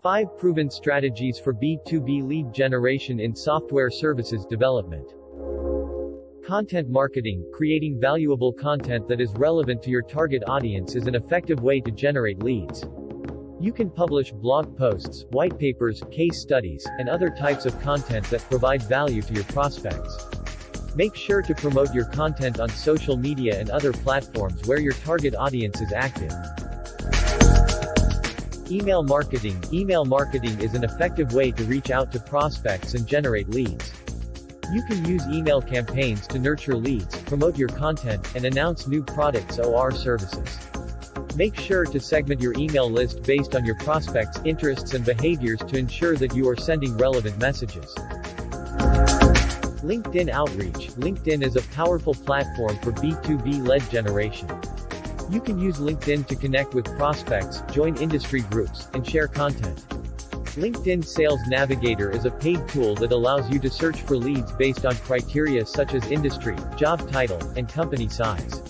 5 Proven Strategies for B2B Lead Generation in Software Services Development. Content marketing, creating valuable content that is relevant to your target audience is an effective way to generate leads. You can publish blog posts, white papers, case studies, and other types of content that provide value to your prospects. Make sure to promote your content on social media and other platforms where your target audience is active. Email marketing. Email marketing is an effective way to reach out to prospects and generate leads. You can use email campaigns to nurture leads, promote your content, and announce new products or services. Make sure to segment your email list based on your prospects' interests and behaviors to ensure that you are sending relevant messages. LinkedIn outreach. LinkedIn is a powerful platform for B2B lead generation. You can use LinkedIn to connect with prospects, join industry groups, and share content. LinkedIn Sales Navigator is a paid tool that allows you to search for leads based on criteria such as industry, job title, and company size.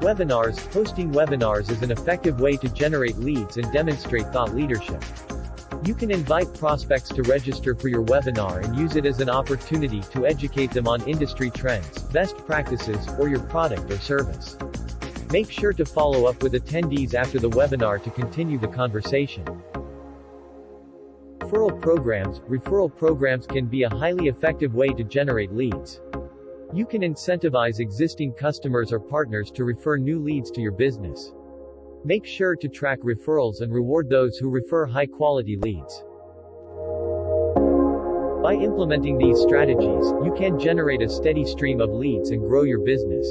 Webinars. Hosting webinars is an effective way to generate leads and demonstrate thought leadership. You can invite prospects to register for your webinar and use it as an opportunity to educate them on industry trends, best practices, or your product or service. Make sure to follow up with attendees after the webinar to continue the conversation. Referral programs. Referral programs can be a highly effective way to generate leads. You can incentivize existing customers or partners to refer new leads to your business. Make sure to track referrals and reward those who refer high-quality leads. By implementing these strategies, you can generate a steady stream of leads and grow your business.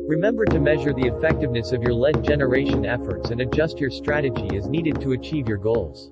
Remember to measure the effectiveness of your lead generation efforts and adjust your strategy as needed to achieve your goals.